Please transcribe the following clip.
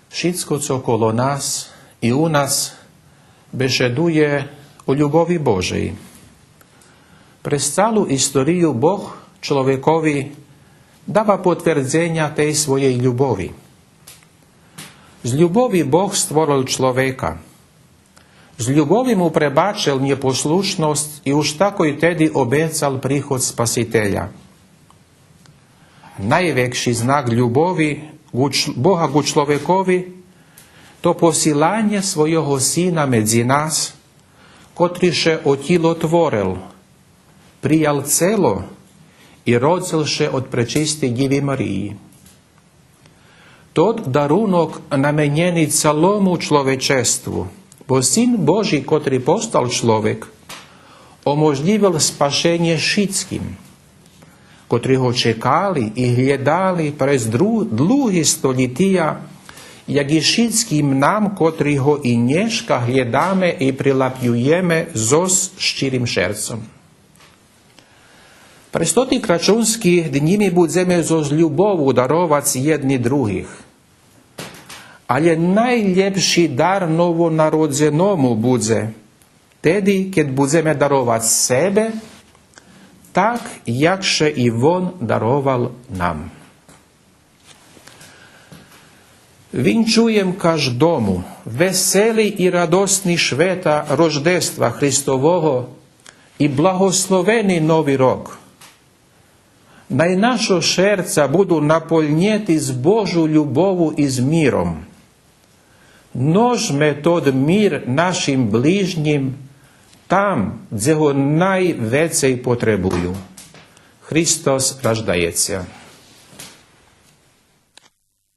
Všetko, co okolo nás i u nás bežeduje o ľubovi Božej. Pre celú históriu Boh človekovi dáva potvrdzenia tej svojej ľubovi. Z ľubovi Boh stvoril človeka. Z ľubovi mu prebačil neposlušnosť i už takoj tedy obecal príchod Spasiteľa. Najväčší znak ľubovi Boha ku človekovi to posílanie svojho syna medzi nás, котріше отіло творил, приял цело і родзивши от пречистої Діви Марії. Тот дарунок наменений цілому чоловічеству, бо Син Божий, котрий постав чоловік, оможливив спасення всім, котрі його чекали і глядали през довгі століття, як і всім нам, котрі його і нежка глядаємо і прилаплюємо зо щирим серцем. Престоти крачунські дні ми будемо зо з любов'ю дарувати єдні других. Але найлепший дар новонародженому буде тоді, коли будемо дарувати себе, так, як ще і Він дарував нам. Вінчуєм кожному веселий і радосний свята Рождества Христового і благословений Новий рок. Най наше серця буду наповнити з Божою любов'ю і з миром. Ножме тот мир нашим ближнім там, де його найвіcej потребую. Христос рождається.